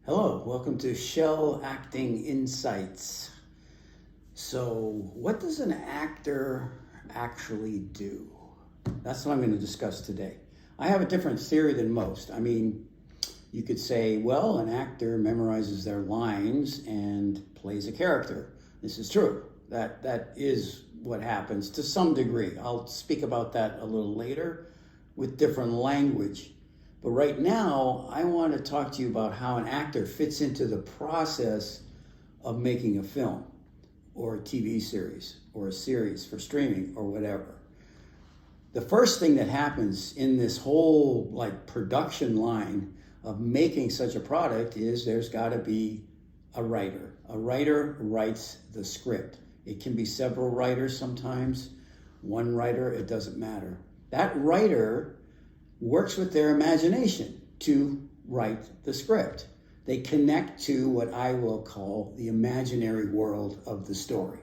Hello, welcome to Shell Acting Insights. So, what does an actor actually do? That's what I'm going to discuss today. I have a different theory than most. You could say, well, an actor memorizes their lines and plays a character. This is true. That is what happens to some degree. I'll speak about that a little later with different language. But right now, I want to talk to you about how an actor fits into the process of making a film or a TV series or a series for streaming or whatever. The first thing that happens in this whole production line of making such a product is there's got to be a writer. A writer writes the script. It can be several writers sometimes. One writer, it doesn't matter. That writer works with their imagination to write the script. They connect to what I will call the imaginary world of the story.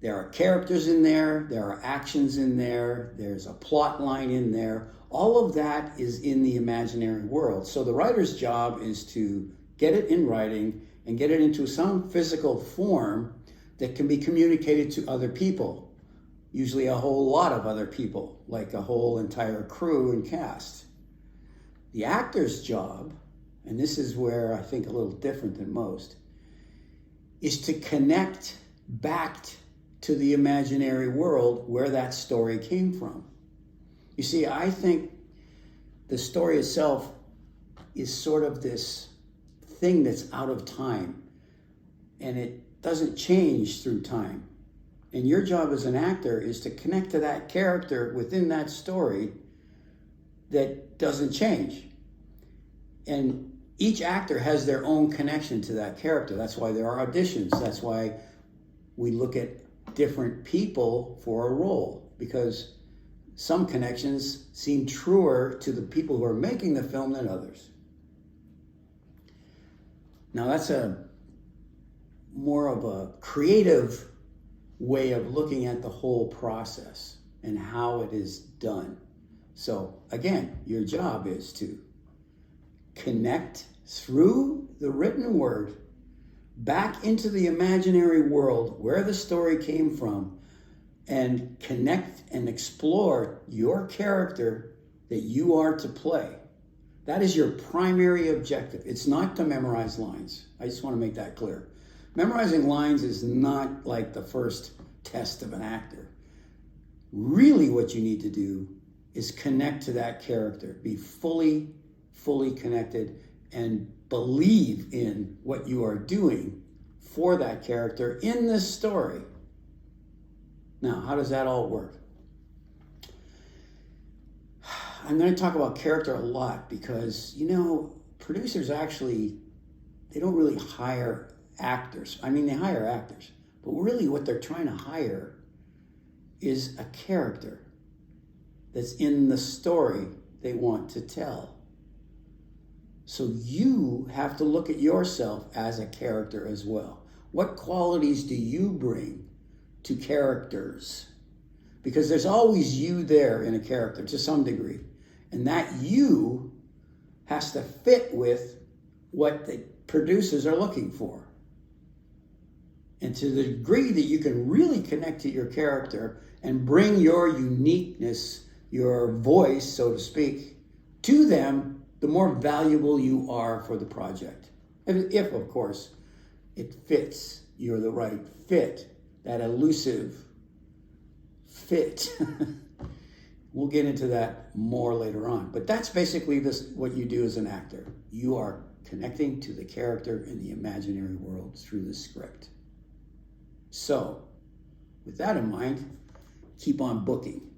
There are characters in there are actions in there, there's a plot line in there. All of that is in the imaginary world. So the writer's job is to get it in writing and get it into some physical form that can be communicated to other people. Usually a whole lot of other people, like a whole entire crew and cast. The actor's job, and this is where I think a little different than most, is to connect back to the imaginary world where that story came from. You see, I think the story itself is sort of this thing that's out of time, and it doesn't change through time. And your job as an actor is to connect to that character within that story that doesn't change. And each actor has their own connection to that character. That's why there are auditions. That's why we look at different people for a role, because some connections seem truer to the people who are making the film than others. Now that's a more of a creative way of looking at the whole process and how it is done. So again, your job is to connect through the written word back into the imaginary world where the story came from and connect and explore your character that you are to play. That is your primary objective. It's not to memorize lines. I just want to make that clear. Memorizing lines is not like the first test of an actor. Really what you need to do is connect to that character. Be fully connected and believe in what you are doing for that character in this story. Now, how does that all work? I'm going to talk about character a lot because, producers actually, they don't really hire actors. They hire actors, but really what they're trying to hire is a character that's in the story they want to tell. So you have to look at yourself as a character as well. What qualities do you bring to characters? Because there's always you there in a character to some degree. And that you has to fit with what the producers are looking for. And to the degree that you can really connect to your character and bring your uniqueness, your voice, so to speak, to them, the more valuable you are for the project. If, of course, it fits, you're the right fit, that elusive fit. We'll get into that more later on. But that's basically what you do as an actor. You are connecting to the character in the imaginary world through the script. So, with that in mind, keep on booking.